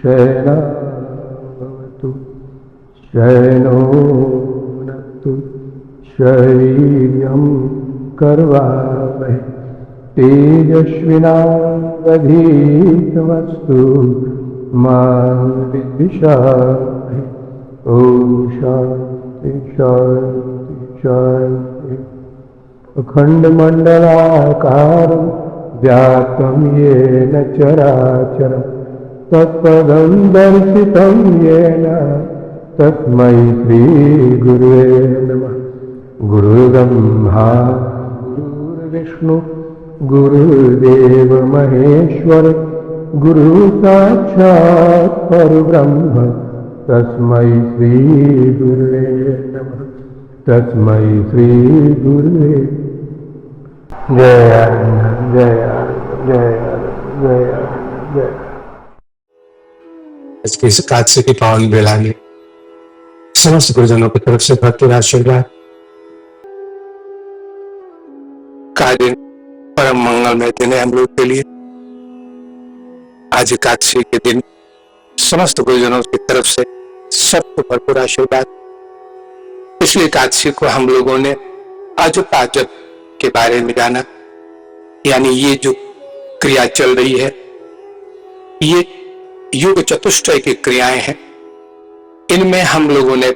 शयनाभवतु शयनो भुनक्तु शय्यं कर्वावहै तेजस्विनावधीतमस्तु मा विद्विषावहै। ओम शांति शांति शांति। अखंडमंडलाकारं व्याप्तं येन चराचरं तत्पदं दर्शितं येन तस्मै श्रीगुरुवे नमः। गुरुर्ब्रह्मा गुरुर्विष्णु गुरुर्देव महेश्वर गुरुसाक्षात् परब्रह्म तस्मै श्रीगुरुवे नमः। तस्मै श्रीगुरुवे। जय आनंद जय आनंद जय आनंद जय आनंद जय। आज की इस एकादशी की पावन बेला में समस्त गुरुजनों की तरफ से भक्ति आशीर्वाद का दिन परम मंगलमय दिन है हम लोग के लिए। आज एकादशी के दिन समस्त गुरुजनों की तरफ से सबको भरपूर आशीर्वाद। पिछली एकादशी को हम लोगों ने अजपाजप के बारे में जाना, यानी ये जो क्रिया चल रही है ये योग चतुष्टय की क्रियाएं हैं। इनमें हम लोगों ने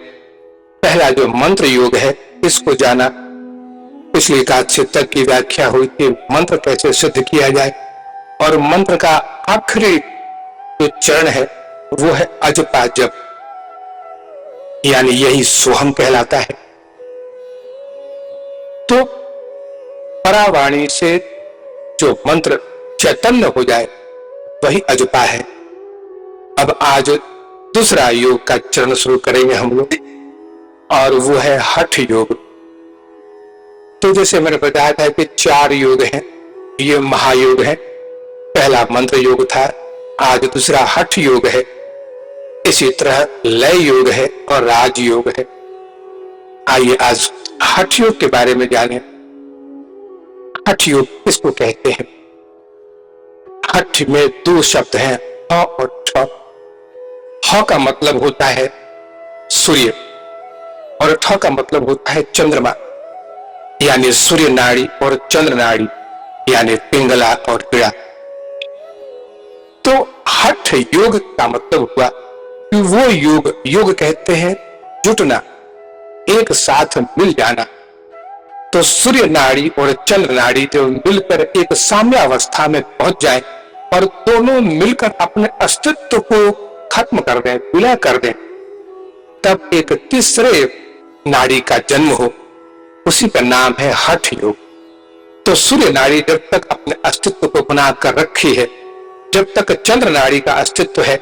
पहला जो मंत्र योग है इसको जाना। पिछली एकादशी तक की व्याख्या हुई कि मंत्र कैसे सिद्ध किया जाए, और मंत्र का आखिरी जो चरण है वो है अजपा जप, यानी यही सोहम कहलाता है। तो परावाणी से जो मंत्र चैतन्य हो जाए वही अजपा है। अब आज दूसरा योग का चरण शुरू करेंगे हम लोग, और वो है हठ योग। तो जैसे मैंने बताया था कि 4 योग हैं, ये महायोग है। पहला मंत्र योग था, आज दूसरा हठ योग है, इसी तरह लय योग है और राजयोग है। आइए आज हठ योग के बारे में जानें। हठ योग किसको कहते हैं? हठ में 2 शब्द हैं, ह और ठ। ह का मतलब होता है सूर्य और ठ का मतलब होता है चंद्रमा, यानी सूर्य नाड़ी और चंद्र नाड़ी, यानी पिंगला और पीड़ा। तो हठ योग का मतलब हुआ कि वो योग कहते हैं जुटना, एक साथ मिल जाना। तो सूर्य नाड़ी और चंद्र नाड़ी जो मिलकर एक साम्यावस्था में पहुंच जाए और दोनों मिलकर अपने अस्तित्व को खत्म कर दें, विलय कर दें, तब एक तीसरे नाड़ी का जन्म हो, उसी का नाम है हठ योग। तो सूर्य नाड़ी जब तक अपने अस्तित्व को बनाकर रखी है, जब तक चंद्र नाड़ी का अस्तित्व है,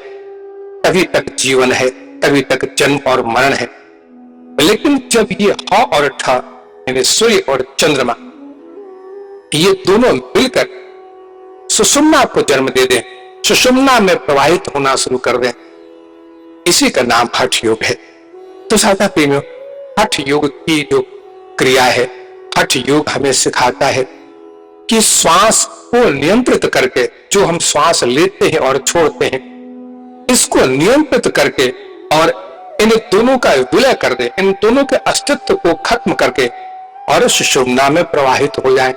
तभी तक जीवन है, तभी तक जन्म और मरण है। लेकिन जब ये ह और ठ यानी सूर्य और चंद्रमा ये दोनों मिलकर सुषुम्ना को जन्म दे दें, सुषुम्ना में प्रवाहित होना शुरू कर दें, इसी का नाम हठ योग है। तो साधा प्रेमियों, हठ योग की जो क्रिया है, हठ योग हमें सिखाता है कि श्वास को नियंत्रित करके, जो हम श्वास लेते हैं और छोड़ते हैं, इसको नियंत्रित करके और इन दोनों का विलय कर दे, इन दोनों के अस्तित्व को खत्म करके और सुषुम्ना में प्रवाहित हो जाए।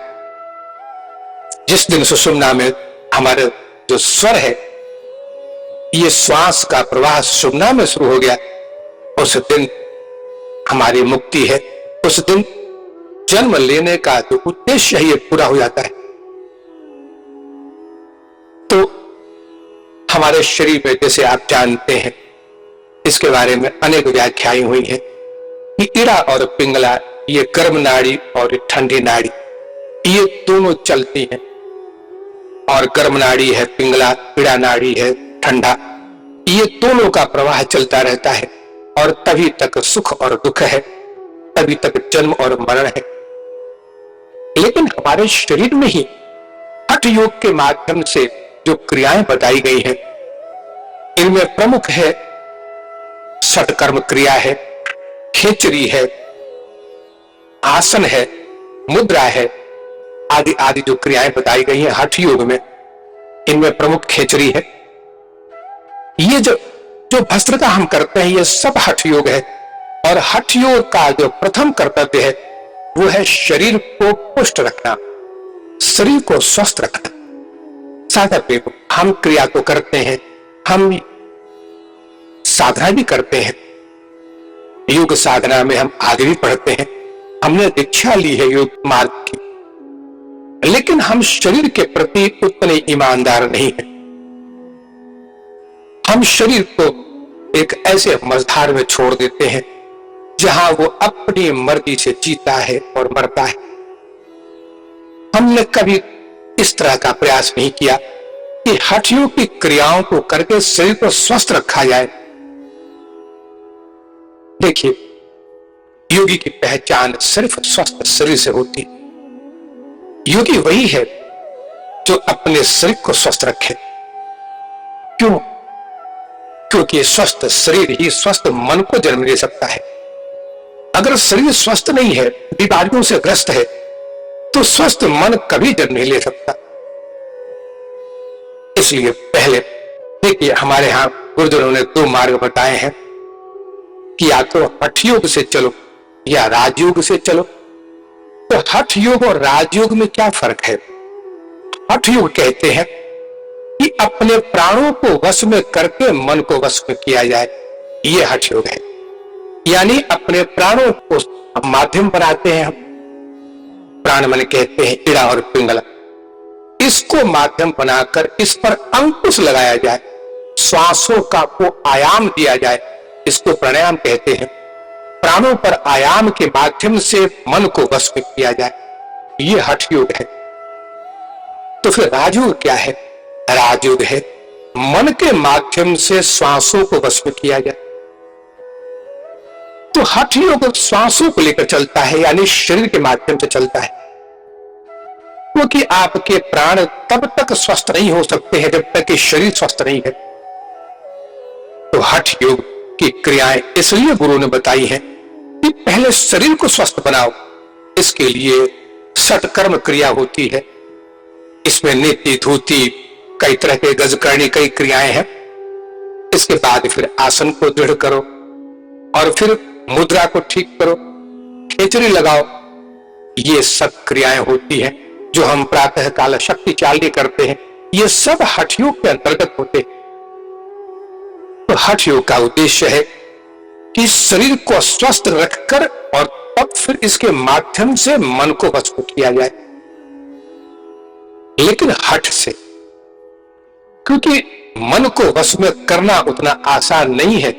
जिस दिन सुषुम्ना में हमारे जो स्वर है, ये श्वास का प्रवाह सुषुम्ना में शुरू हो गया, उस दिन हमारी मुक्ति है। उस दिन जन्म लेने का जो उद्देश्य है ये पूरा हो जाता है। तो हमारे शरीर में, जैसे आप जानते हैं, इसके बारे में अनेक व्याख्याएं हुई हैं कि इड़ा और पिंगला, ये गर्म नाड़ी और ठंडी नाड़ी, ये दोनों चलती हैं। और गर्म नाड़ी है पिंगला, इड़ा नाड़ी है ठंडा, ये दोनों का प्रवाह चलता रहता है, और तभी तक सुख और दुख है, तभी तक जन्म और मरण है। लेकिन हमारे शरीर में ही हठ योग के माध्यम से जो क्रियाएं बताई गई हैं, इनमें प्रमुख है षटकर्म क्रिया है, खेचरी है, आसन है, मुद्रा है, आदि आदि जो क्रियाएं बताई गई हैं हठ योग में, इनमें प्रमुख खेचरी है। ये जो जो भस्त्रिका हम करते हैं ये सब हठ योग है। और हठ योग का जो प्रथम कर्तव्य है वो है शरीर को पुष्ट रखना, शरीर को स्वस्थ रखना। साधक हम क्रिया तो करते हैं, हम साधना भी करते हैं, योग साधना में हम आगे भी बढ़ते हैं, हमने दीक्षा ली है योग मार्ग की, लेकिन हम शरीर के प्रति उतने ईमानदार नहीं हैं। हम शरीर को एक ऐसे मझधार में छोड़ देते हैं जहां वो अपनी मर्जी से जीता है और मरता है। हमने कभी इस तरह का प्रयास नहीं किया कि हठ योग की क्रियाओं को करके शरीर को स्वस्थ रखा जाए। देखिए, योगी की पहचान सिर्फ स्वस्थ शरीर से होती है। योगी वही है जो अपने शरीर को स्वस्थ रखे। क्यों? क्योंकि स्वस्थ शरीर ही स्वस्थ मन को जन्म दे सकता है। अगर शरीर स्वस्थ नहीं है, बीमारियों से ग्रस्त है, तो स्वस्थ मन कभी जन्म नहीं ले सकता। इसलिए पहले देखिए, हमारे यहां गुरुजनों ने 2 मार्ग बताए हैं कि या तो हठ योग से चलो या राजयोग से चलो। तो हठ योग और राजयोग में क्या फर्क है? हठ योग कहते हैं कि अपने प्राणों को वश में करके मन को वश में किया जाए, यह हठ योग है। यानी अपने प्राणों को माध्यम बनाते हैं हम, प्राण मन कहते हैं इड़ा और पिंगला, इसको माध्यम बनाकर इस पर अंकुश लगाया जाए, श्वासों का को आयाम दिया जाए, इसको प्राणायाम कहते हैं। प्राणों पर आयाम के माध्यम से मन को वश में किया जाए, यह हठ योग है। तो फिर राजयोग क्या है? राजयोग है मन के माध्यम से श्वासों को वश में किया जाए। तो हठ योग श्वासों को लेकर चलता है, यानी शरीर के माध्यम से चलता है, क्योंकि आपके प्राण तब तक स्वस्थ नहीं हो सकते हैं जब तक कि शरीर स्वस्थ नहीं है। तो हठ योग की क्रियाएं इसलिए गुरु ने बताई हैं कि पहले शरीर को स्वस्थ बनाओ। इसके लिए षटकर्म क्रिया होती है, इसमें नीति धूति कई तरह के गजकरणी कई क्रियाएं हैं। इसके बाद फिर आसन को दृढ़ करो और फिर मुद्रा को ठीक करो, खेचरी लगाओ। ये सब क्रियाएं होती हैं जो हम प्रातः काल शक्ति चालनी करते हैं, ये सब हठ योग के अंतर्गत होते हैं। तो हठ योग का उद्देश्य है कि शरीर को स्वस्थ रखकर और तब फिर इसके माध्यम से मन को वश में किया जाए, लेकिन हठ से, क्योंकि मन को वश में करना उतना आसान नहीं है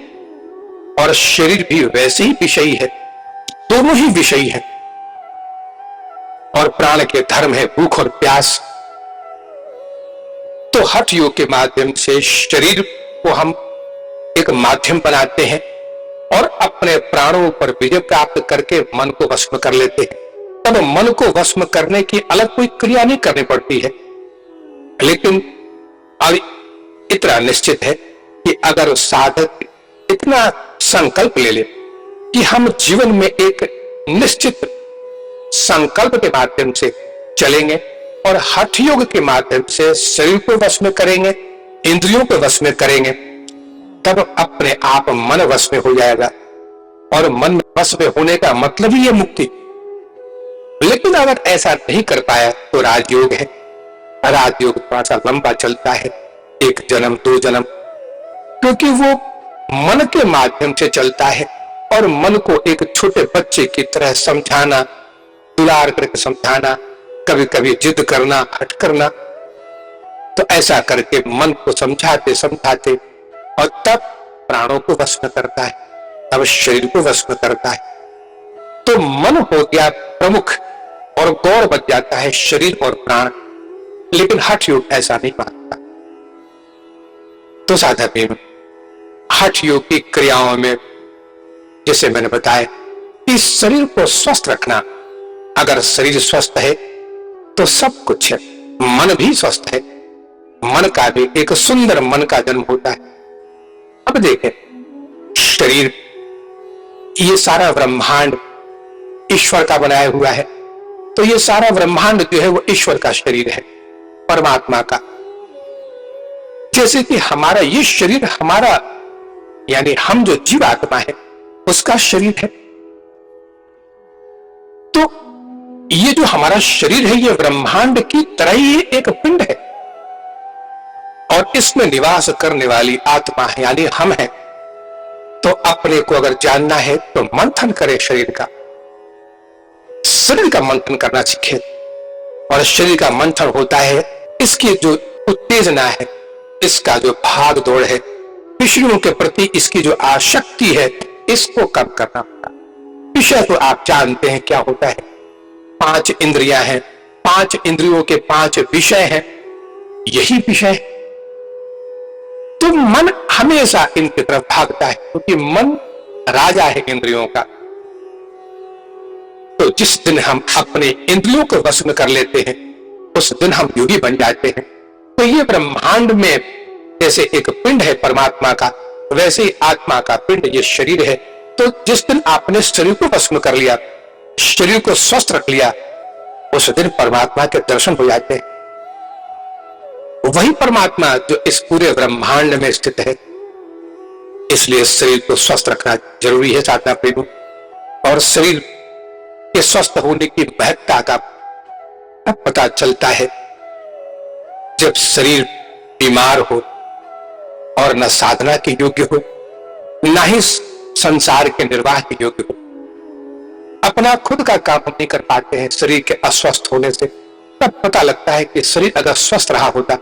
और शरीर भी वैसे ही विषयी है, दोनों ही विषयी है। और प्राण के धर्म है भूख और प्यास। तो हठ योग के माध्यम से शरीर को हम एक माध्यम बनाते हैं और अपने प्राणों पर विजय प्राप्त करके मन को वश में कर लेते हैं। तब मन को वश में करने की अलग कोई क्रिया नहीं करनी पड़ती है, लेकिन अब इतना निश्चित है कि अगर साधक इतना संकल्प ले ले कि हम जीवन में एक निश्चित संकल्प के माध्यम से चलेंगे और हठ योग के माध्यम से शरीर को वश में करेंगे, इंद्रियों को वश में करेंगे, तब अपने आप मन वश में हो जाएगा। और मन वश में होने का मतलब ही है मुक्ति। लेकिन अगर ऐसा नहीं कर पाया तो राजयोग है। राजयोग थोड़ा सा लंबा चलता है, 1 जन्म 2 जन्म, क्योंकि वो मन के माध्यम से चलता है और मन को एक छोटे बच्चे की तरह समझाना, दुलार करके समझाना, कभी कभी जिद करना, हट करना। तो ऐसा करके मन को समझाते समझाते और तब प्राणों को वश में करता है, तब शरीर को वश में करता है। तो मन हो गया प्रमुख और गौर बच जाता है शरीर और प्राण। लेकिन हठ योग ऐसा नहीं मानता। तो साधक में हठ योग की क्रियाओं में जैसे मैंने बताया कि शरीर को स्वस्थ रखना, अगर शरीर स्वस्थ है तो सब कुछ है, मन भी स्वस्थ है, मन का भी एक सुंदर मन का जन्म होता है। अब देखें, शरीर ये सारा ब्रह्मांड ईश्वर का बनाया हुआ है, तो ये सारा ब्रह्मांड जो है वो ईश्वर का शरीर है, परमात्मा का। जैसे कि हमारा ये शरीर हमारा यानी हम जो जीव आत्मा है उसका शरीर है, तो ये जो हमारा शरीर है ये ब्रह्मांड की तरह ही एक पिंड है और इसमें निवास करने वाली आत्मा है यानी हम हैं। तो अपने को अगर जानना है तो मंथन करे, शरीर का मंथन करना सीखे। और शरीर का मंथन होता है इसकी जो उत्तेजना है, इसका जो भाग दौड़ है, विषयों के प्रति इसकी जो आसक्ति है, इसको कम करना होगा। विषय तो आप जानते हैं क्या होता है, 5 इंद्रियां हैं, 5 इंद्रियों के 5 विषय हैं, यही विषय है। तो मन हमेशा इनकी तरफ भागता है क्योंकि मन राजा है इंद्रियों का। तो जिस दिन हम अपने इंद्रियों को वश में कर लेते हैं उस दिन हम योगी बन जाते हैं। तो ये ब्रह्मांड में जैसे एक पिंड है परमात्मा का, वैसे ही आत्मा का पिंड ये शरीर है। तो जिस दिन आपने शरीर को वश में कर लिया, शरीर को स्वस्थ रख लिया, उस दिन परमात्मा के दर्शन हो जाते हैं। वही परमात्मा जो इस पूरे ब्रह्मांड में स्थित है। इसलिए शरीर को स्वस्थ रखना जरूरी है साधना प्रेमी। और शरीर के स्वस्थ होने की महत्ता का पता चलता है जब शरीर बीमार हो और न साधना के योग्य हो, न ही संसार के निर्वाह के योग्य हो। अपना खुद का काम हम नहीं कर पाते हैं शरीर के अस्वस्थ होने से। तब पता लगता है कि शरीर अगर स्वस्थ रहा होता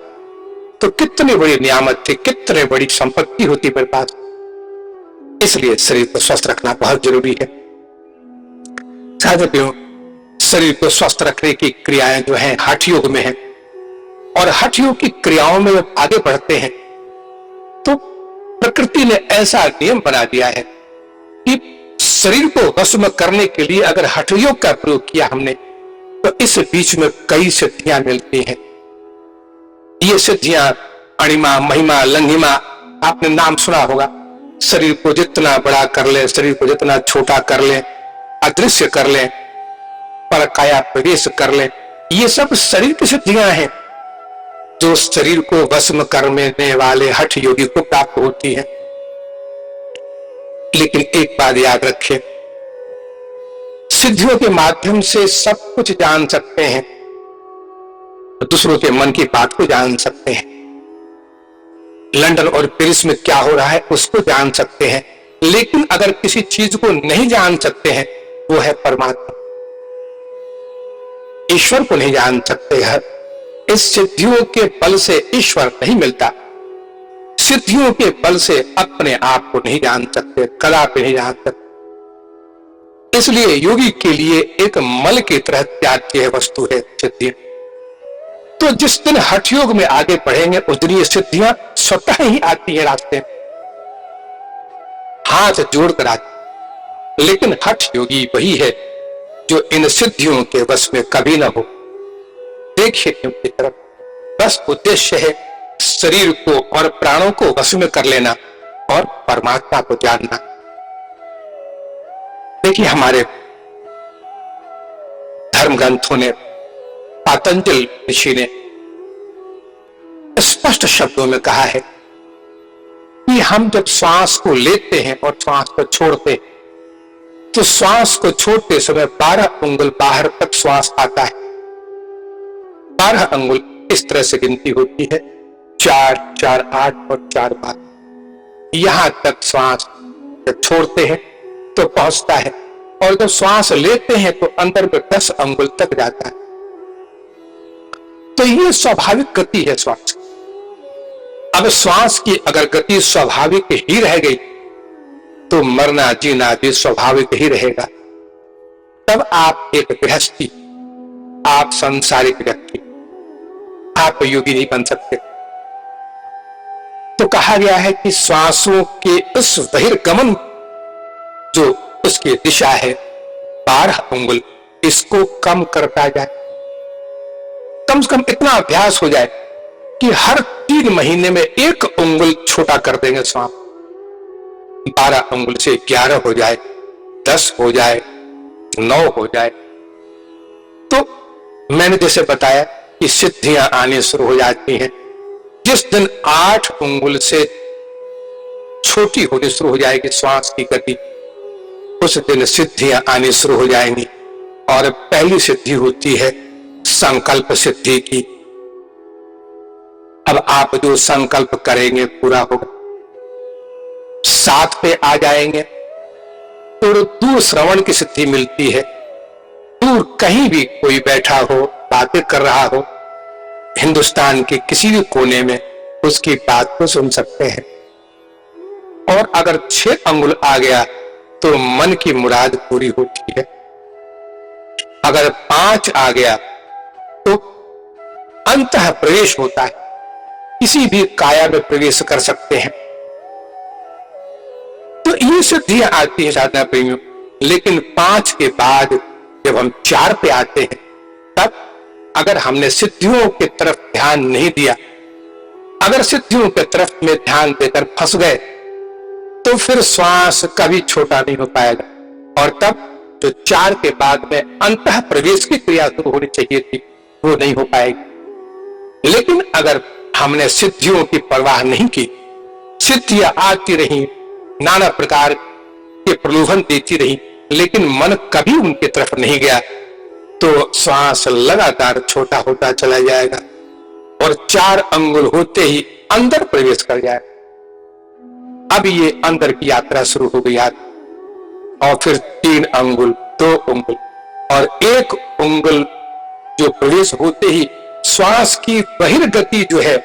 तो कितनी बड़ी नियामत थी, कितनी बड़ी संपत्ति होती मेरे पास। इसलिए शरीर को स्वस्थ रखना बहुत जरूरी है। साधकों, शरीर को स्वस्थ रखने की क्रियाएं जो हैं हठ योग में हैं, और हठ योग की क्रियाओं में जब आगे बढ़ते हैं तो प्रकृति ने ऐसा नियम बना दिया है कि शरीर को वश में करने के लिए अगर हठ योग का प्रयोग किया हमने तो इस बीच में कई सिद्धियां मिलती हैं। ये सिद्धियां अणिमा, महिमा, लंघिमा, आपने नाम सुना होगा। शरीर को जितना बड़ा कर ले, शरीर को जितना छोटा कर ले, अदृश्य कर ले, पर काया प्रवेश कर ले, ये सब शरीर की सिद्धियां हैं जो शरीर को वश में करने वाले हठ योगी को प्राप्त होती है। लेकिन एक बात याद रखें, सिद्धियों के माध्यम से सब कुछ जान सकते हैं, दूसरों के मन की बात को जान सकते हैं, लंदन और पेरिस में क्या हो रहा है उसको जान सकते हैं। लेकिन अगर किसी चीज को नहीं जान सकते हैं वो है परमात्मा, ईश्वर को नहीं जान सकते हैं। इस सिद्धियों के बल से ईश्वर नहीं मिलता, सिद्धियों के बल से अपने आप को नहीं जान सकते, कदापि नहीं जान सकते। इसलिए योगी के लिए एक मल की तरह त्याज्य वस्तु है सिद्धि। तो जिस दिन हठ योग में आगे बढ़ेंगे उस दिन ये सिद्धियां स्वतः ही आती है रास्ते में, हाथ जोड़कर आती। लेकिन हठ योगी वही है जो इन सिद्धियों के वश में कभी ना हो। देखिए उनकी तरफ, बस उद्देश्य है शरीर को और प्राणों को वश में कर लेना और परमात्मा को जानना। देखिए हमारे धर्म ग्रंथों ने, पातंजल ऋषि ने स्पष्ट शब्दों में कहा है कि हम जब श्वास को लेते हैं और श्वास को छोड़ते हैं तो श्वास को छोड़ते समय 12 अंगुल बाहर तक श्वास आता है। 12 अंगुल इस तरह से गिनती होती है, 4, 4, 8 और 4, 12। यहां तक श्वास जब छोड़ते हैं तो पहुंचता है, और जब श्वास लेते हैं तो अंदर में 10 अंगुल तक जाता है। तो ये स्वाभाविक गति है श्वास। अब श्वास की अगर गति स्वाभाविक ही रह गई तो मरना जीना भी स्वाभाविक ही रहेगा। तब आप एक गृहस्थी, आप सांसारिक व्यक्ति, आप योगी नहीं बन सकते। तो कहा गया है कि श्वासों के उस बहिर्गमन जो उसकी दिशा है 12 अंगुल, इसको कम करता जाए। कम से कम इतना अभ्यास हो जाए कि हर 3 महीने में 1 अंगुल छोटा कर देंगे श्वास। 12 अंगुल से 11 हो जाए, 10 हो जाए, 9 हो जाए। तो मैंने जैसे बताया कि सिद्धियां आने शुरू हो जाती हैं जिस दिन 8 उंगल से छोटी होनी शुरू हो जाएगी श्वास की गति, उस दिन सिद्धियां आनी शुरू हो जाएंगी। और पहली सिद्धि होती है संकल्प सिद्धि की। अब आप जो संकल्प करेंगे पूरा होगा। 7 पे आ जाएंगे तो दूर श्रवण की सिद्धि मिलती है। दूर कहीं भी कोई बैठा हो, बातें कर रहा हो, हिंदुस्तान के किसी भी कोने में उसकी बात को सुन सकते हैं। और अगर 6 अंगुल आ गया तो मन की मुराद पूरी होती है। अगर 5 आ गया तो अंतः प्रवेश होता है, किसी भी काया में प्रवेश कर सकते हैं। तो ये सिद्धियां आती है साधना प्रेमियों। लेकिन 5 के बाद जब हम 4 पे आते हैं, तब अगर हमने सिद्धियों की तरफ ध्यान नहीं दिया, अगर सिद्धियों की तरफ में ध्यान देकर फंस गए, तो फिर श्वास कभी छोटा नहीं हो पाएगा। और तब जो 4 के बाद में अंतः प्रवेश की क्रिया शुरू होनी चाहिए थी, वो नहीं हो पाएगी। लेकिन अगर हमने सिद्धियों की परवाह नहीं की, सिद्धियां आती रही, नाना प्रकार के प्रलोभन देती रही, लेकिन मन कभी उनकी तरफ नहीं गया, तो श्वास लगातार छोटा होता चला जाएगा और 4 अंगुल होते ही अंदर प्रवेश कर जाएगा। अब ये अंदर की यात्रा शुरू हो गई। और फिर 3 अंगुल, 2 अंगुल और 1 अंगुल जो प्रवेश होते ही श्वास की बहिर्गति जो है,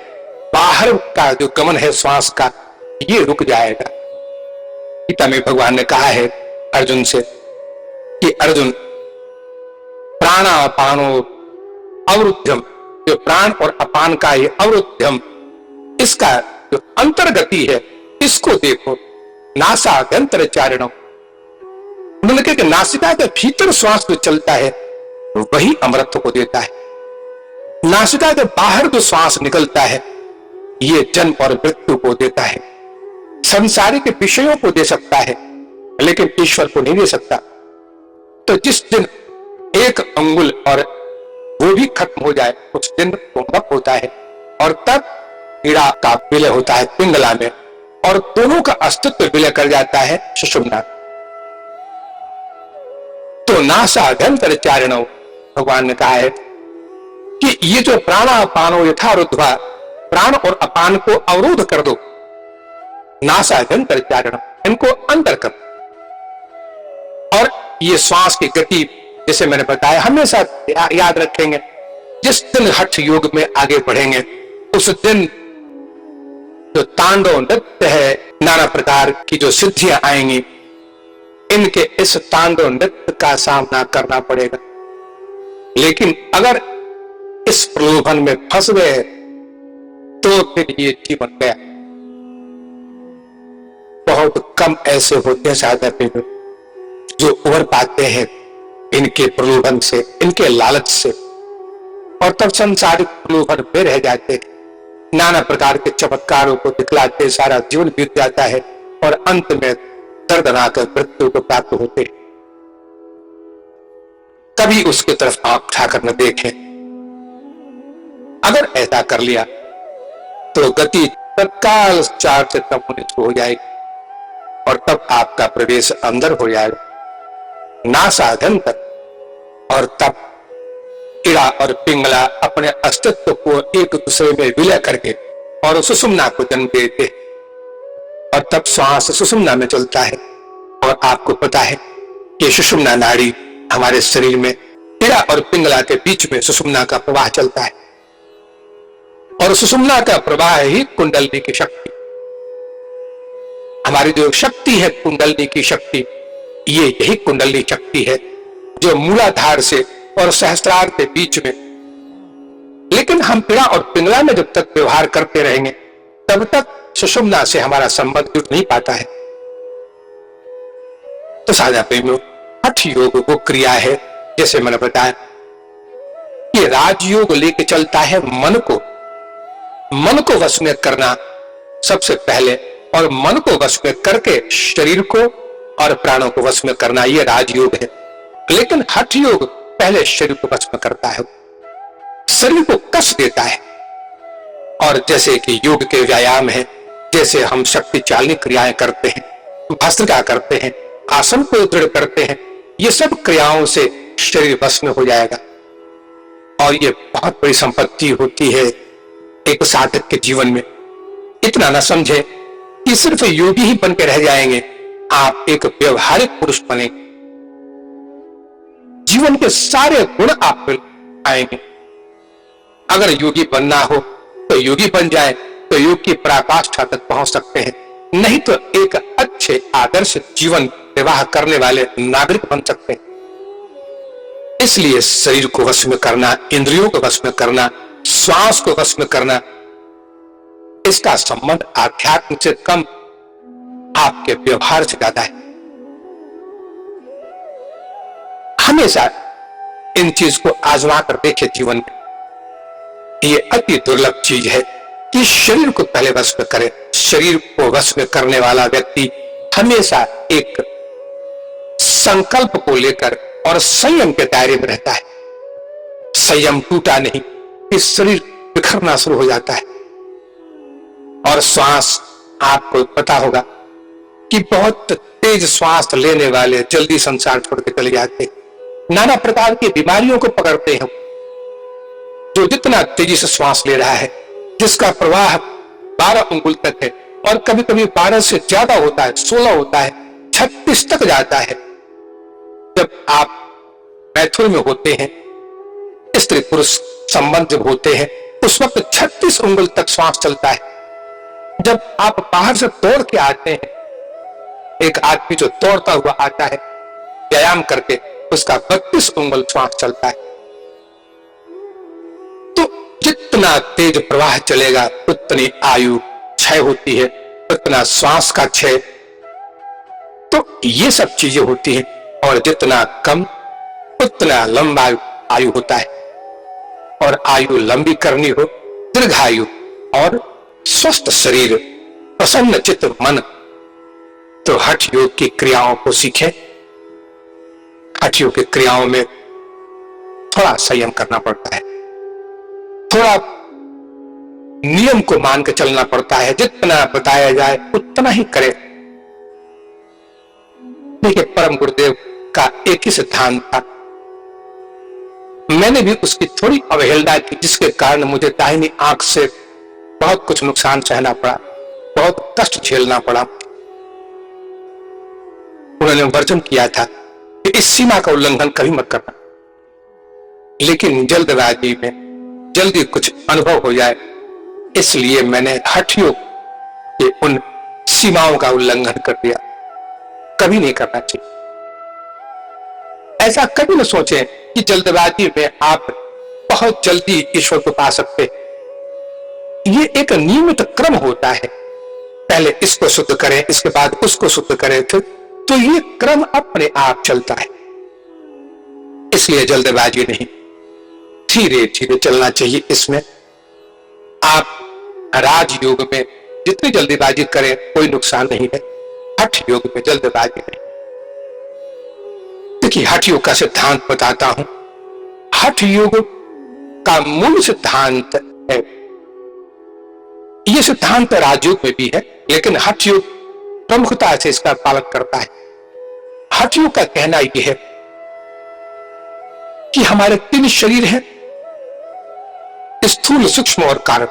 बाहर का जो गमन है श्वास का, ये रुक जाएगा। गीता में भगवान ने कहा है अर्जुन से कि अर्जुन, प्राणापानो अवरुद्धम, जो प्राण और अपान का ये अवरुद्धम, इसका जो अंतर्गति है इसको देखो। नासाभ्यंतर चारणम, उन्होंने कहा कि नासिका के भीतर श्वास जो चलता है वही अमृत को देता है। नासिका के बाहर जो श्वास निकलता है ये जन्म और मृत्यु को देता है। संसारिक विषयों को दे सकता है लेकिन ईश्वर को नहीं दे सकता। तो जिस दिन 1 अंगुल और वो भी खत्म हो जाए, उस दिन कुंभक होता है और तब कीड़ा का विलय होता है पिंगला में, और दोनों का अस्तित्व विलय कर जाता है सुषुम्ना। तो नासाभ्यंतर चारणो, भगवान ने कहा है कि ये जो प्राणापानो यथारुद्ध्वा, प्राण और अपान को अवरोध कर दो। नासाभ्यंतर चारणम, इनको अंदर कर। और ये श्वास की गति जैसे मैंने बताया हमेशा याद रखेंगे। जिस दिन हठ योग में आगे बढ़ेंगे, उस दिन जो तांडव नृत्य है, नाना प्रकार की जो सिद्धियां आएंगी, इनके इस तांडव नृत्य का सामना करना पड़ेगा। लेकिन अगर इस प्रलोभन में फंस गए तो फिर ये जीवन गया। बहुत कम ऐसे होते हैं साधक जो उबर पाते हैं इनके प्रलोभन से, इनके लालच से, और तब संसारिक प्रलोभन में रह जाते हैं। नाना प्रकार के चमत्कारों को दिखलाते सारा जीवन बीत जाता है और अंत में दर्दनाक मृत्यु को प्राप्त होते हैं। कभी उसकी तरफ आंख उठाकर न देखें। अगर ऐसा कर लिया तो गति तत्काल 4 से कम होनी शुरू हो जाएगी और तब आपका प्रवेश अंदर हो जाएगा, ना साधन तक। और तब कीड़ा और पिंगला अपने अस्तित्व को एक दूसरे में विलय करके और सुषुम्ना को जन्म देते, और तब श्वास सुषुम्ना में चलता है। और आपको पता है कि सुषुम्ना नाड़ी हमारे शरीर में कीड़ा और पिंगला के बीच में सुषुम्ना का प्रवाह चलता है, और सुषुम्ना का प्रवाह ही कुंडलिनी की शक्ति, हमारी जो शक्ति है कुंडलिनी की शक्ति, ये यही कुंडलिनी शक्ति है जो मूलाधार से और सहस्त्रार के बीच में। लेकिन हम कीड़ा और पिंगला में जब तक व्यवहार करते रहेंगे तब तक सुषुम्ना से हमारा संबंध जुड़ नहीं पाता है। तो साझा प्रेमियों, हठ योग वो क्रिया है, जैसे मैंने बताया, ये राजयोग लेके चलता है मन को वश में करना सबसे पहले, और मन को वश में करके शरीर को और प्राणों को वश में करना, ये राजयोग है। लेकिन हठ योग पहले शरीर को वश में करता है, शरीर को कस देता है और जैसे कि योग के व्यायाम है, जैसे हम शक्ति चालनी क्रियाएं करते हैं, भस्त्रिका करते हैं, आसन को दृढ़ करते हैं, ये सब क्रियाओं से शरीर वश में हो जाएगा। और ये बहुत बड़ी संपत्ति होती है एक साधक के जीवन में। इतना न समझे कि सिर्फ योगी ही बन के रह जाएंगे, आप एक व्यवहारिक पुरुष बनेंगे, जीवन के सारे गुण आप में आएंगे। अगर योगी बनना हो तो योगी बन जाए तो योग की पराकाष्ठा तक पहुंच सकते हैं, नहीं तो एक अच्छे आदर्श जीवन निर्वाह करने वाले नागरिक बन सकते हैं। इसलिए शरीर को वश में करना, इंद्रियों को वश में करना, श्वास को वश में करना, इसका संबंध आध्यात्म से कम आपके व्यवहार से ज्यादा है। हमेशा इन चीज को आजमा कर देखे जीवन में। ये अति दुर्लभ चीज है कि शरीर को पहले वश में करे। शरीर को वश में करने वाला व्यक्ति हमेशा एक संकल्प को लेकर और संयम के दायरे में रहता है। संयम टूटा नहीं, इस शरीर बिखरना शुरू हो जाता है। और श्वास, आपको पता होगा कि बहुत तेज श्वास लेने वाले जल्दी संसार छोड़ के चले जाते हैं, नाना प्रकार की बीमारियों को पकड़ते हैं। जो जितना तेजी से श्वास ले रहा है, जिसका प्रवाह 12 अंगुल तक है और कभी कभी 12 से ज्यादा होता है, 16 होता है, 36 तक जाता है। जब आप मैथुन में होते हैं, स्त्री पुरुष संबंध जब होते हैं, उस वक्त 36 अंगुल तक श्वास चलता है। जब आप बाहर से दौड़ के आते हैं, एक आदमी जो दौड़ता हुआ आता है व्यायाम करके, उसका 32 अंगुल श्वास चलता है। तो जितना तेज प्रवाह चलेगा उतनी आयु क्षय होती है, उतना श्वास का क्षय। तो ये सब चीजें होती हैं। और जितना कम उतना लंबा आयु होता है। और आयु लंबी करनी हो, दीर्घायु और स्वस्थ शरीर, प्रसन्न चित्त मन, तो हठ योग की क्रियाओं को सीखें। हठ योग की क्रियाओं में थोड़ा संयम करना पड़ता है, थोड़ा नियम को मान के चलना पड़ता है। जितना बताया जाए उतना ही करें। देखिए, परम गुरुदेव का एक ही सिद्धांत था, मैंने भी उसकी थोड़ी अवहेलना की, जिसके कारण मुझे दाहिनी आंख से बहुत कुछ नुकसान सहना पड़ा, बहुत कष्ट झेलना पड़ा। उन्होंने वर्जन किया था कि इस सीमा का उल्लंघन कभी मत करना, लेकिन जल्दबाजी में जल्दी कुछ अनुभव हो जाए, इसलिए मैंने हठ योग के उन सीमाओं का उल्लंघन कर दिया। कभी नहीं करना चाहिए। ऐसा कभी न सोचें कि जल्दबाजी में आप बहुत जल्दी ईश्वर को पा सकते। ये एक नियमित क्रम होता है, पहले इसको शुद्ध करें, इसके बाद उसको शुद्ध करें, तो ये क्रम अपने आप चलता है। इसलिए जल्दबाजी नहीं, धीरे धीरे चलना चाहिए। इसमें आप राजयोग में जितनी जल्दबाजी करें कोई नुकसान नहीं है, हठ योग में जल्दबाजी नहीं। देखिए, हठ योग का सिद्धांत बताता हूं। हठ योग का मूल सिद्धांत है, यह सिद्धांत राजयोग में भी है, लेकिन हठ योग प्रमुखता से इसका पालन करता है। हठ योग का कहना यह है कि हमारे 3 शरीर हैं, स्थूल, सूक्ष्म और कारण।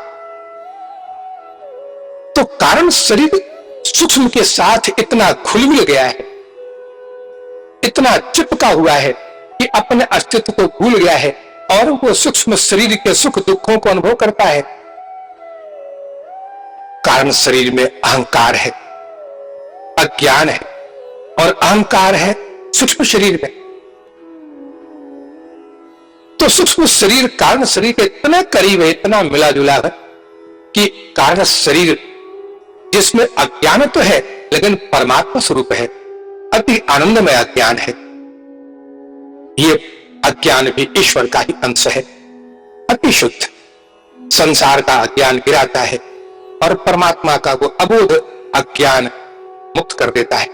तो कारण शरीर सूक्ष्म के साथ इतना घुल मिल गया है, इतना चिपका हुआ है कि अपने अस्तित्व को भूल गया है और वो सूक्ष्म शरीर के सुख दुखों को अनुभव करता है। कारण शरीर में अहंकार है, अज्ञान है, और अहंकार है सूक्ष्म शरीर में। तो सूक्ष्म शरीर कारण शरीर के इतना करीब है, इतना मिला जुला है कि कारण शरीर जिसमें अज्ञान तो है लेकिन परमात्मा स्वरूप है, अति आनंदमय अज्ञान है। ये अज्ञान भी ईश्वर का ही अंश है, अति शुद्ध। संसार का अज्ञान गिराता है और परमात्मा का वो अबोध अज्ञान मुक्त कर देता है।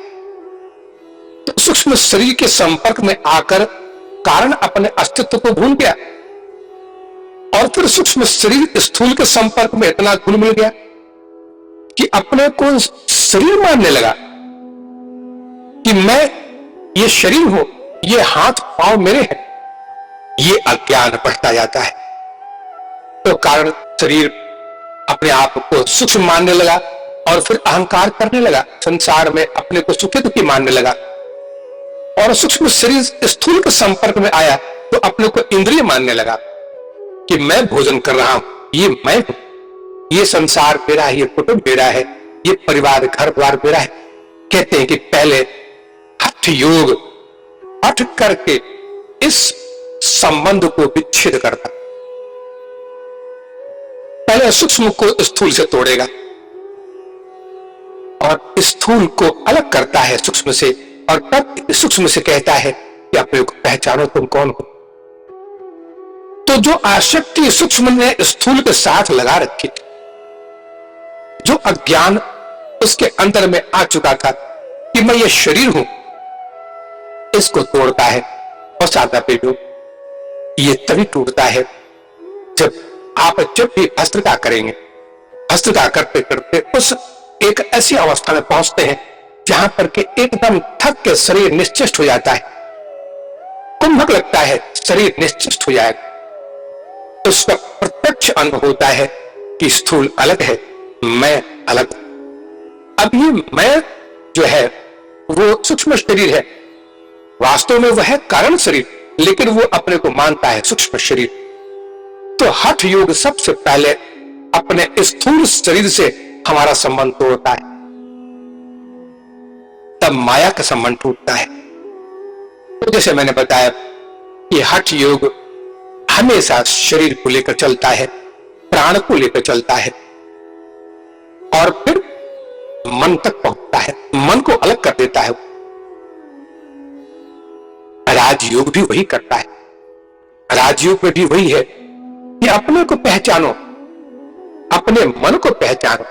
तो सूक्ष्म शरीर के संपर्क में आकर कारण अपने अस्तित्व को भूल गया और फिर सूक्ष्म शरीर स्थूल के संपर्क में इतना घुल मिल गया कि अपने को शरीर मानने लगा कि मैं ये शरीर हूं, ये हाथ पांव मेरे हैं। ये अज्ञान बढ़ता जाता है। तो कारण शरीर अपने आप को सूक्ष्म मानने लगा और फिर अहंकार करने लगा, संसार में अपने को सुखी दुखी मानने लगा। और सूक्ष्म शरीर स्थूल के संपर्क में आया तो अपने को इंद्रिय मानने लगा कि मैं भोजन कर रहा हूं, ये मैं हूं, ये संसार मेरा है, ये कुटुंब मेरा है, ये परिवार घर द्वार मेरा है। कहते हैं कि पहले हठ योग हठ करके इस संबंध को विच्छेद करता, पहले सूक्ष्म को स्थूल से तोड़ेगा और स्थूल को अलग करता है सूक्ष्म से, और तब सूक्ष्म से कहता है कि अपने को पहचानो तुम कौन हो। तो जो आसक्ति सूक्ष्म ने स्थूल के साथ लगा रखी थी, जो अज्ञान उसके अंदर में आ चुका था कि मैं ये शरीर हूं, इसको तोड़ता है। और साधा पेटो ये तभी टूटता है जब भी भस्त्रिका करेंगे, भस्त्रिका करते करते उस एक ऐसी अवस्था में पहुंचते हैं जहां पर के एकदम थक के शरीर निश्चेष्ट हो जाता है, कुंभक लगता है, शरीर निश्चेष्ट हो जाएगा। उसका प्रत्यक्ष अनुभव होता है कि स्थूल अलग है, मैं अलग। अब ये मैं जो है वो सूक्ष्म शरीर है, वास्तव में वह है कारण शरीर, लेकिन वो अपने को मानता है सूक्ष्म शरीर। तो हठ योग सबसे पहले अपने स्थूल शरीर से हमारा संबंध तोड़ता है, तब माया का संबंध टूटता है। तो जैसे मैंने बताया कि हठ योग हमेशा शरीर को लेकर चलता है, प्राण को लेकर चलता है और फिर मन तक पहुंचता है, मन को अलग कर देता है। राजयोग भी वही करता है। राजयोग में भी वही है कि अपने को पहचानो, अपने मन को पहचानो।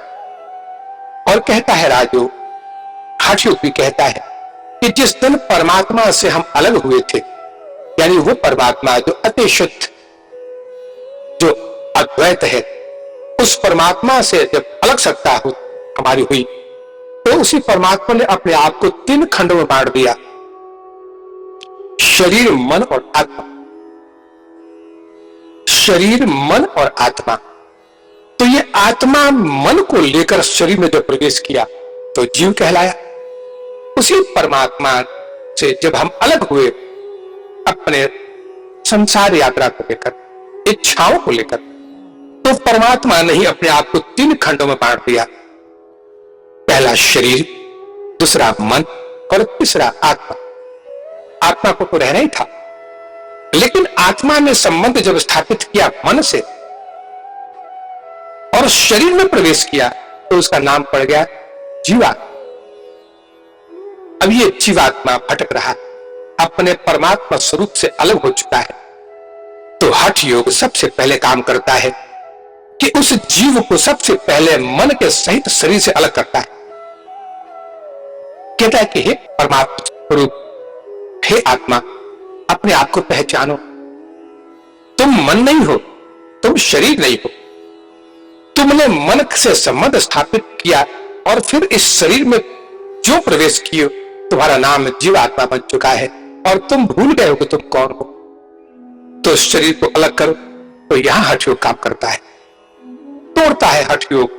और कहता है राजयोग, हठ योग भी कहता है कि जिस दिन परमात्मा से हम अलग हुए थे, यानी वो परमात्मा जो अति शुद्ध, जो अद्वैत है, उस परमात्मा से जब अलग सत्ता हमारी हुई तो उसी परमात्मा ने अपने आप को 3 खंडों में बांट दिया, शरीर मन और आत्मा। शरीर मन और आत्मा। तो ये आत्मा मन को लेकर शरीर में जब प्रवेश किया तो जीव कहलाया। उसी परमात्मा से जब हम अलग हुए अपने संसार यात्रा को लेकर, इच्छाओं को लेकर, तो परमात्मा ने ही अपने आप को 3 खंडों में बांट दिया, पहला शरीर, दूसरा मन और तीसरा आत्मा। आत्मा को तो रहना ही था, लेकिन आत्मा ने संबंध जब स्थापित किया मन से और शरीर में प्रवेश किया तो उसका नाम पड़ गया जीवात्मा। अब ये जीवात्मा भटक रहा, अपने परमात्मा स्वरूप से अलग हो चुका है। तो हठ योग सबसे पहले काम करता है कि उस जीव को सबसे पहले मन के सहित शरीर से अलग करता है। कहता है कि हे परमात्मा स्वरूप, हे आत्मा, अपने आप को पहचानो। तुम मन नहीं हो, तुम शरीर नहीं हो। तुमने मन से संबंध स्थापित किया और फिर इस शरीर में जो प्रवेश किए, तुम्हारा नाम जीवात्मा बन चुका है और तुम भूल गए हो कि तुम कौन हो। तो शरीर को अलग करो। तो यहां हठ योग काम करता है, तोड़ता है हठ योग,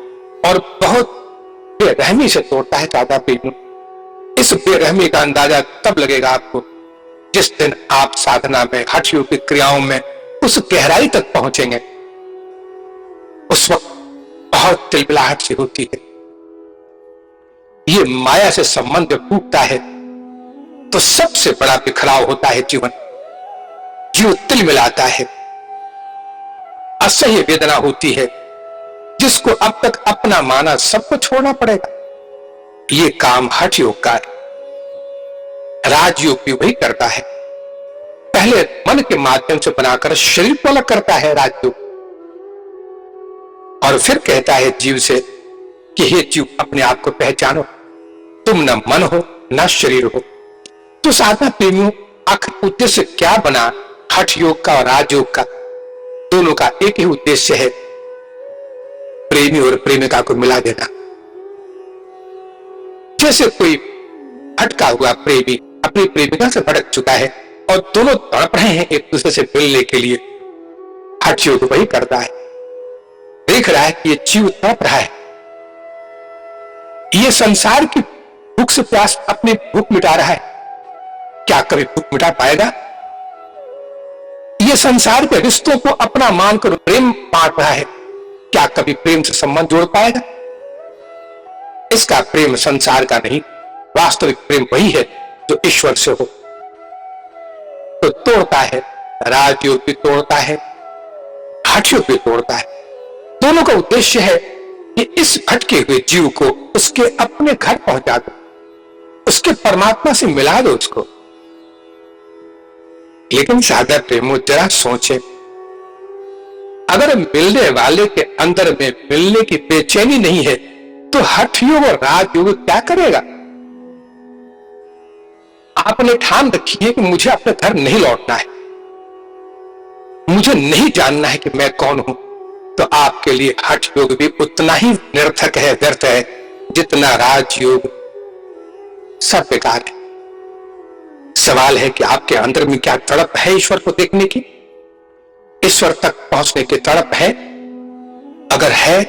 और बहुत बेरहमी से तोड़ता है। दादा पीनू, इस बेरहमी का अंदाजा तब लगेगा आपको जिस दिन आप साधना में, हठ योग की क्रियाओं में उस गहराई तक पहुंचेंगे। उस वक्त बहुत तिलबिलाहट सी होती है। ये माया से संबंध जब टूटता है तो सबसे बड़ा बिखराव होता है जीवन। जीव तिल मिलाता है, असह्य वेदना होती है, जिसको अब तक अपना माना सबको छोड़ना पड़ेगा। ये काम हठ योग का है। राजयोग भी वही करता है, पहले मन के माध्यम से बनाकर शरीर को अलग करता है राजयोग, और फिर कहता है जीव से कि हे जीव, अपने आप को पहचानो, तुम न मन हो न शरीर हो। तो साधना प्रेमियों, आखिर उद्देश्य क्या बना हठ योग का और राजयोग का? दोनों का एक ही उद्देश्य है, प्रेमी और प्रेमिका को मिला देना। जैसे कोई भटका हुआ प्रेमी अपनी प्रेमिका से भटक चुका है और दोनों तड़प रहे हैं एक दूसरे से मिलने के लिए, हठ योग वही करता है। देख रहा है कि ये जीव तड़प रहा है, ये संसार की भूख से प्यास अपनी भूख मिटा रहा है, क्या कभी भूख मिटा पाएगा? ये संसार के रिश्तों को अपना मानकर प्रेम बांट रहा है, क्या कभी प्रेम से संबंध जोड़ पाएगा? इसका प्रेम संसार का नहीं, वास्तविक प्रेम वही है जो ईश्वर से हो। तो तोड़ता है, राजयोग भी तोड़ता है, हठ योग भी तोड़ता है। दोनों का उद्देश्य है कि इस भटके हुए जीव को उसके अपने घर पहुंचा दो, उसके परमात्मा से मिला दो उसको। लेकिन सादा प्रेमो जरा सोचे, अगर मिलने वाले के अंदर में मिलने की बेचैनी नहीं है तो हठ योग और राजयोग क्या करेगा? आपने ठान रखी है कि मुझे अपने घर नहीं लौटना है, मुझे नहीं जानना है कि मैं कौन हूं, तो आपके लिए हठ योग भी उतना ही निरर्थक है, व्यर्थ है, जितना राजयोग। सब बेकार है। सवाल है कि आपके अंदर में क्या तड़प है ईश्वर को देखने की, ईश्वर तक पहुंचने की तड़प है? अगर है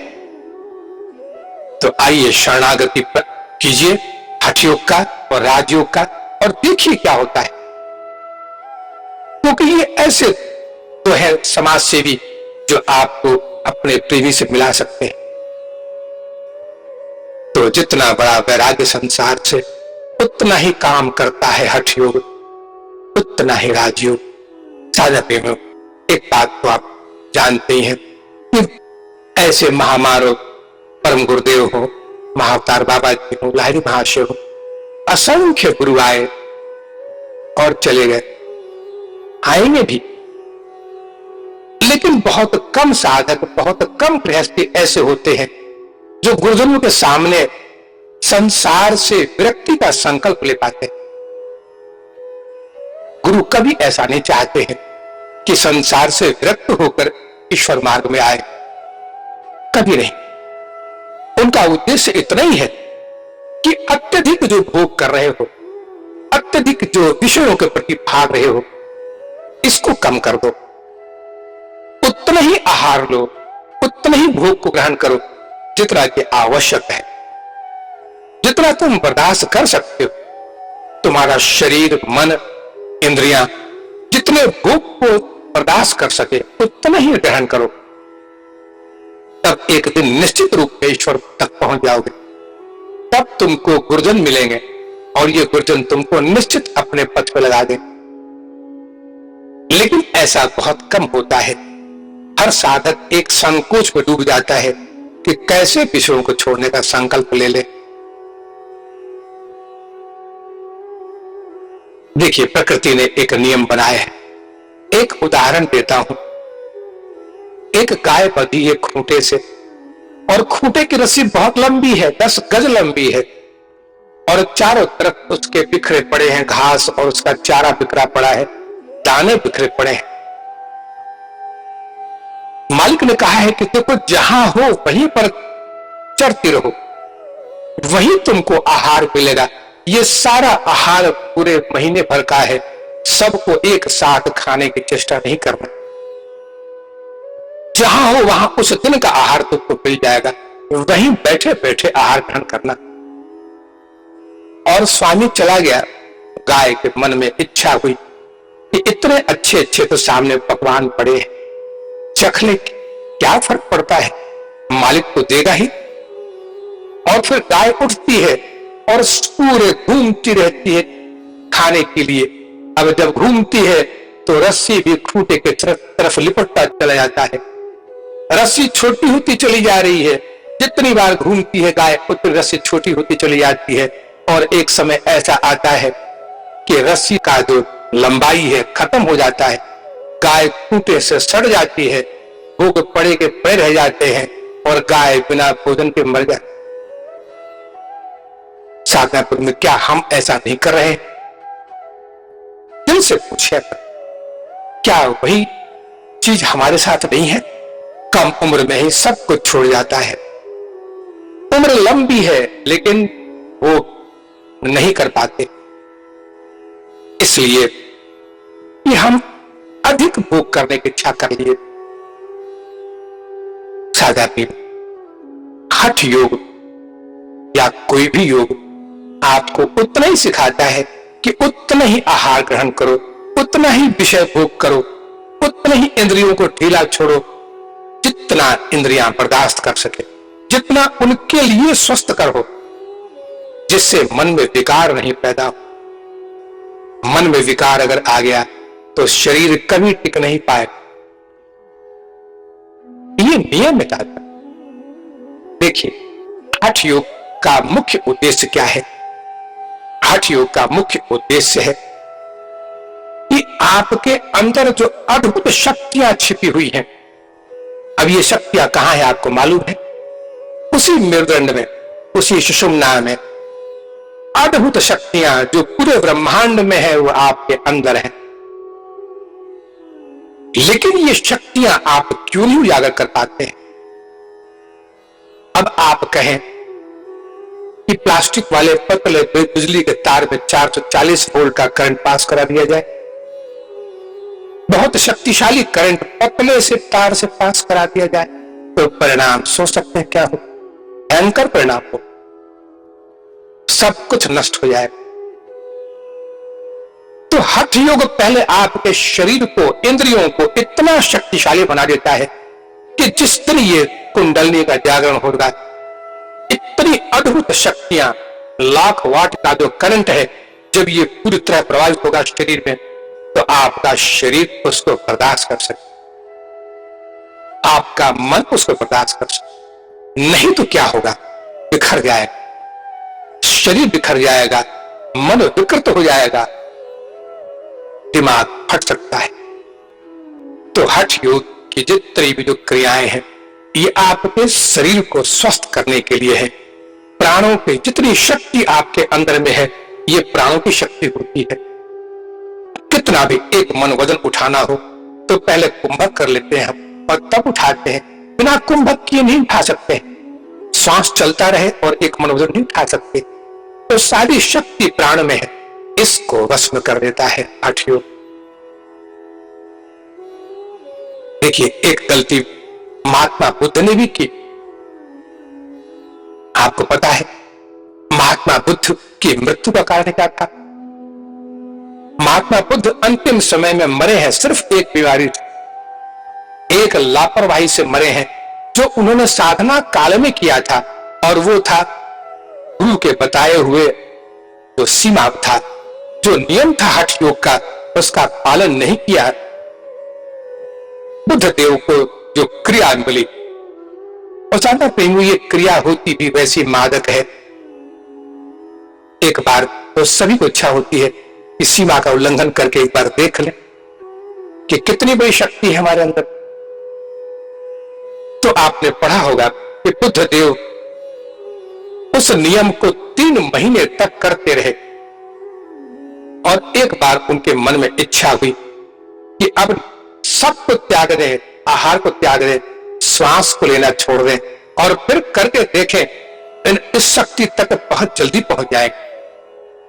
तो आइए शरणागति कीजिए हठ योग का और राजयोग का और देखिए क्या होता है। क्योंकि ये ऐसे तो है समाज सेवी जो आपको अपने प्रेमी से मिला सकते हैं। तो जितना बड़ा वैराग्य संसार से, उतना ही काम करता है हठ योग, उतना ही राजयोग। साझा प्रेमियों, एक बात तो आप जानते ही हैं कि ऐसे महामारो परम गुरुदेव हो, महाअवतार बाबा जी हो, लाहिरी महाशय हो, असंख्य गुरु आए और चले गए, आएंगे भी, लेकिन बहुत कम साधक, बहुत कम गृहस्थी ऐसे होते हैं जो गुरुजनों के सामने संसार से विरक्ति का संकल्प ले पाते हैं। गुरु कभी ऐसा नहीं चाहते हैं कि संसार से विरक्त होकर ईश्वर मार्ग में आए, कभी नहीं। उनका उद्देश्य इतना ही है कि अत्यधिक जो भोग कर रहे हो, अत्यधिक जो विषयों के प्रति भाग रहे हो, इसको कम कर दो, उतना ही आहार लो, उतना ही भोग को ग्रहण करो जितना कि आवश्यक है, जितना तुम बर्दाश्त कर सकते हो। तुम्हारा शरीर, मन, इंद्रियां जितने भोग को बर्दाश्त कर सके उतना ही ग्रहण करो, तब एक दिन निश्चित रूप में ईश्वर तक पहुंच जाओगे। तब तुमको गुरुजन मिलेंगे और ये गुरुजन तुमको निश्चित अपने पथ पर लगा देंगे। लेकिन ऐसा बहुत कम होता है। हर साधक एक संकोच में डूब जाता है कि कैसे विषयों को छोड़ने का संकल्प ले ले। देखिए, प्रकृति ने एक नियम बनाया है। एक उदाहरण देता हूं। एक गाय बंधी है खूंटे से, और खूंटे की रस्सी बहुत लंबी है, 10 गज लंबी है, और चारों तरफ उसके बिखरे पड़े हैं घास, और उसका चारा बिखरा पड़ा है, दाने बिखरे पड़े हैं। मालिक ने कहा है कि देखो, जहां हो वहीं पर चढ़ती रहो, वहीं तुमको आहार मिलेगा। ये सारा आहार पूरे महीने भर का है, सबको एक साथ खाने की चेष्टा नहीं करना। जहां हो वहां उस दिन का आहार तुमको मिल जाएगा, वहीं बैठे बैठे आहार ग्रहण करना। और स्वामी चला गया। गाय के मन में इच्छा हुई कि इतने अच्छे अच्छे तो सामने पकवान पड़े हैं, चख ले, क्या फर्क पड़ता है, मालिक तो देगा ही। और फिर गाय उठती है और पूरे घूमती रहती है खाने के लिए। अब जब घूमती है तो रस्सी भी खूंटे के तरफ लिपटता चला जाता है। रस्सी छोटी होती चली जा रही है, जितनी बार घूमती है गाय उतनी रस्सी छोटी होती चली जाती है। और एक समय ऐसा आता है कि रस्सी का जो लंबाई है खत्म हो जाता है, गाय खूंटे से सड़ जाती है, भोग पड़े के पड़े रह जाते हैं और गाय बिना भोजन के मर जाती। साधनापुर में क्या हम ऐसा नहीं कर रहे? दिल से पूछे, क्या वही चीज हमारे साथ नहीं है, कम उम्र में ही सब कुछ छोड़ जाता है। उम्र लंबी है लेकिन वो नहीं कर पाते, इसलिए कि हम अधिक भोग करने की इच्छा कर लिए। सादा हठ योग या कोई भी योग आपको उतना ही सिखाता है कि उतना ही आहार ग्रहण करो, उतना ही विषय भोग करो, उतना ही इंद्रियों को ढीला छोड़ो जितना इंद्रियां बर्दाश्त कर सके, जितना उनके लिए स्वस्थ करो, जिससे मन में विकार नहीं पैदा हो। मन में विकार अगर आ गया तो शरीर कभी टिक नहीं पाए। ये नियम है दादा। देखिए, हठ योग का मुख्य उद्देश्य क्या है? हठ योग का मुख्य उद्देश्य है कि आपके अंदर जो अद्भुत शक्तियां छिपी हुई हैं, अब ये शक्तियां कहां है आपको मालूम है? उसी मेरुदंड में, उसी सुषुम्ना में अद्भुत शक्तियां जो पूरे ब्रह्मांड में है वो आपके अंदर है। लेकिन ये शक्तियां आप क्यों नहीं उजागर कर पाते हैं? अब आप कहें कि प्लास्टिक वाले पतले बिजली के तार में 440 वोल्ट का करंट पास करा दिया जाए, बहुत शक्तिशाली करंट पतले से तार से पास करा दिया जाए, तो परिणाम सोच सकते हैं क्या हो? भयंकर परिणाम हो, सब कुछ नष्ट हो जाए। तो हठ योग पहले आपके शरीर को, इंद्रियों को इतना शक्तिशाली बना देता है कि जिस दिन ये कुंडलनी का जागरण होगा, इतनी अद्भुत शक्तियां, लाख वाट का जो करंट है, जब ये पूरी तरह प्रभावित होगा शरीर में, तो आपका शरीर उसको बर्दाश्त कर सके, आपका मन उसको बर्दाश्त कर सके। नहीं तो क्या होगा? बिखर जाएगा, शरीर बिखर जाएगा, मन विकृत हो जाएगा, दिमाग फट सकता है। तो हठ योग की जितनी भी जो क्रियाएं हैं, ये आपके शरीर को स्वस्थ करने के लिए है। प्राणों की जितनी शक्ति आपके अंदर में है, ये प्राणों की शक्ति होती है। कितना भी एक मन वजन उठाना हो तो पहले कुंभक कर लेते हैं हम और तब उठाते हैं, बिना कुंभक किए नहीं उठा सकते। श्वास चलता रहे और एक मन वजन नहीं उठा सकते। तो सारी शक्ति प्राण में है, इसको वश में कर देता है हठ योग। देखिए, एक गलती महात्मा बुद्ध ने भी की। आपको पता है महात्मा बुद्ध की मृत्यु का कारण क्या था? महात्मा बुद्ध अंतिम समय में मरे हैं सिर्फ एक बीमारी, एक लापरवाही से मरे हैं जो उन्होंने साधना काल में किया था, और वो था गुरु के बताए हुए जो सीमा था, जो नियम था हठ योग का, उसका पालन नहीं किया। बुद्ध देव को जो क्रिया मिली, और ज्यादा प्रेम ये क्रिया होती भी वैसी मादक है। एक बार तो सभी को इच्छा होती है कि सीमा का उल्लंघन करके एक बार देख लें कि कितनी बड़ी शक्ति है हमारे अंदर। तो आपने पढ़ा होगा कि बुद्ध देव उस नियम को 3 महीने तक करते रहे, और एक बार उनके मन में इच्छा हुई कि अब सब को त्याग दें, आहार को त्याग दें, श्वास को लेना छोड़ दें, और फिर करके देखें इस शक्ति तक बहुत जल्दी पहुंच जाएंगे।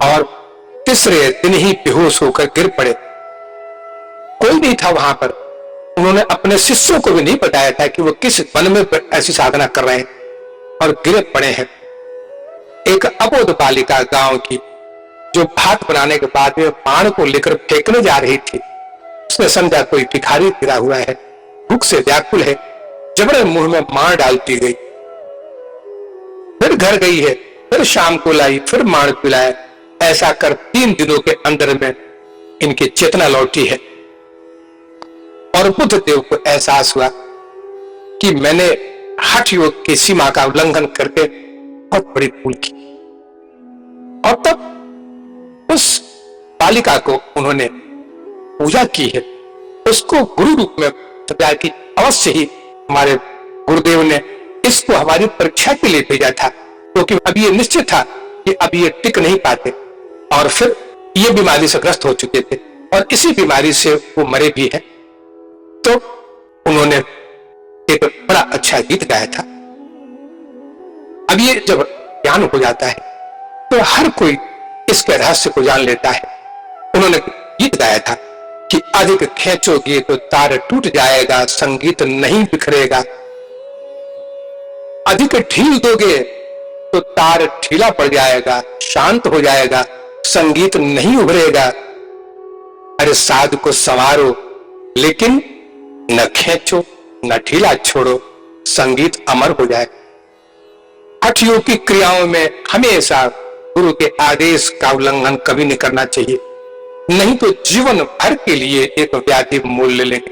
और तीसरे दिन ही बेहोश होकर गिर पड़े। कोई नहीं था वहां पर। उन्होंने अपने शिष्यों को भी नहीं बताया था कि वो किस वन में ऐसी साधना कर रहे हैं, और गिरे पड़े हैं। एक अबोध बालिका गांव की, जो भात बनाने के बाद में बाण को लेकर फेंकने जा रही थी, उसने समझा कोई भिखारी गिरा हुआ है, भूख से व्याकुल है, जबरन मुंह में मार डालती गई। फिर घर गई है, फिर शाम को लाई, फिर मार पिलाया। ऐसा कर 3 दिनों के अंदर में इनकी चेतना लौटी है, और बुद्ध देव को एहसास हुआ कि मैंने हठ योग की सीमा का उल्लंघन करके बहुत बड़ी भूल की। और तब उस बालिका को उन्होंने पूजा की है, उसको गुरु रूप में समझा कि अवश्य ही हमारे गुरुदेव ने इसको हमारी परीक्षा के लिए भेजा था, क्योंकि अब ये निश्चित था कि अब ये टिक नहीं पाते, और फिर ये बीमारी से ग्रस्त हो चुके थे, और इसी बीमारी से वो मरे भी हैं। तो उन्होंने एक बड़ा अच्छा गीत गाया था। अब ये जब ज्ञान हो जाता है तो हर कोई इसके रहस्य को जान लेता है। उन्होंने गीत गाया था कि अधिक खींचोगे तो तार टूट जाएगा, संगीत नहीं बिखरेगा। अधिक ढील दोगे तो तार ढीला पड़ जाएगा, शांत हो जाएगा, संगीत नहीं उभरेगा। अरे साध को संवारो, लेकिन न खींचो न ढीला छोड़ो, संगीत अमर हो जाए। हठ योग की क्रियाओं में हमेशा गुरु के आदेश का उल्लंघन कभी नहीं करना चाहिए, नहीं तो जीवन भर के लिए एक व्याधि मूल्य लेंगे।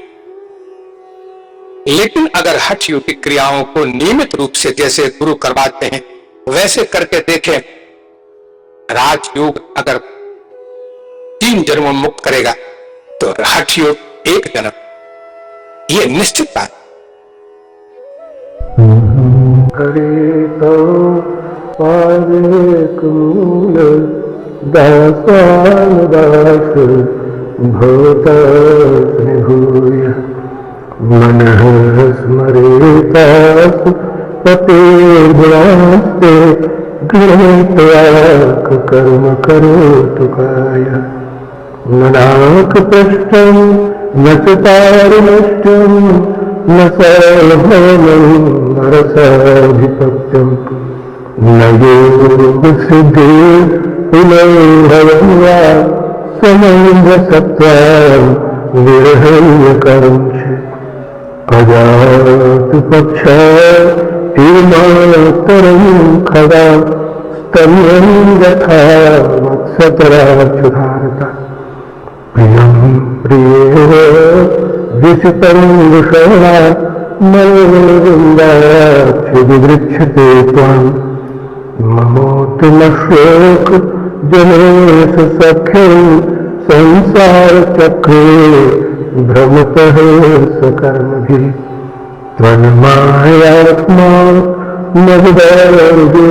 लेकिन अगर हठ योग की क्रियाओं को नियमित रूप से जैसे गुरु करवाते हैं वैसे करके देखें, राजयोग अगर 3 जन्मों में मुक्त करेगा तो हठ योग 1 जन्म, ये निश्चित बात। हरे तो पावेक मूल दासान दास भवता भूय मनः स्मरेतास पते गुणास्ते गृहीत्वाक कर्म करोतु काय नाक पृष्ठं न च पारनष्टं न सभवनं नरसाधिपत्यं न योगसिद्धि पुनर्भवं वा समञ्जसत्त्वं विरहण्यकरं च अजातपक्षा तीर्मातरं खगा स्तम्यं यथा मत्सतराच्युधारता प्रियं प्रियेव विसितं विषया मलवृन्दाक्षिविवृक्षते त्वां ममोत्तमशोक जनेश सख्यं संसारचक्रे भ्रमतः सकर्मभिः त्वन्मायात्मा मददार्गे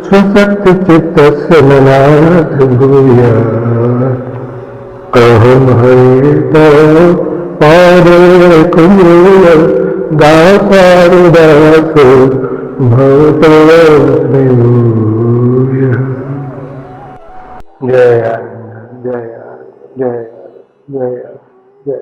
स्वशक्तिचित्तस्य ननाथ भूयात् अहं हरितो पारेकमूल दासारुदासो भवतोऽस्मि भूयः। जय जय जय जय।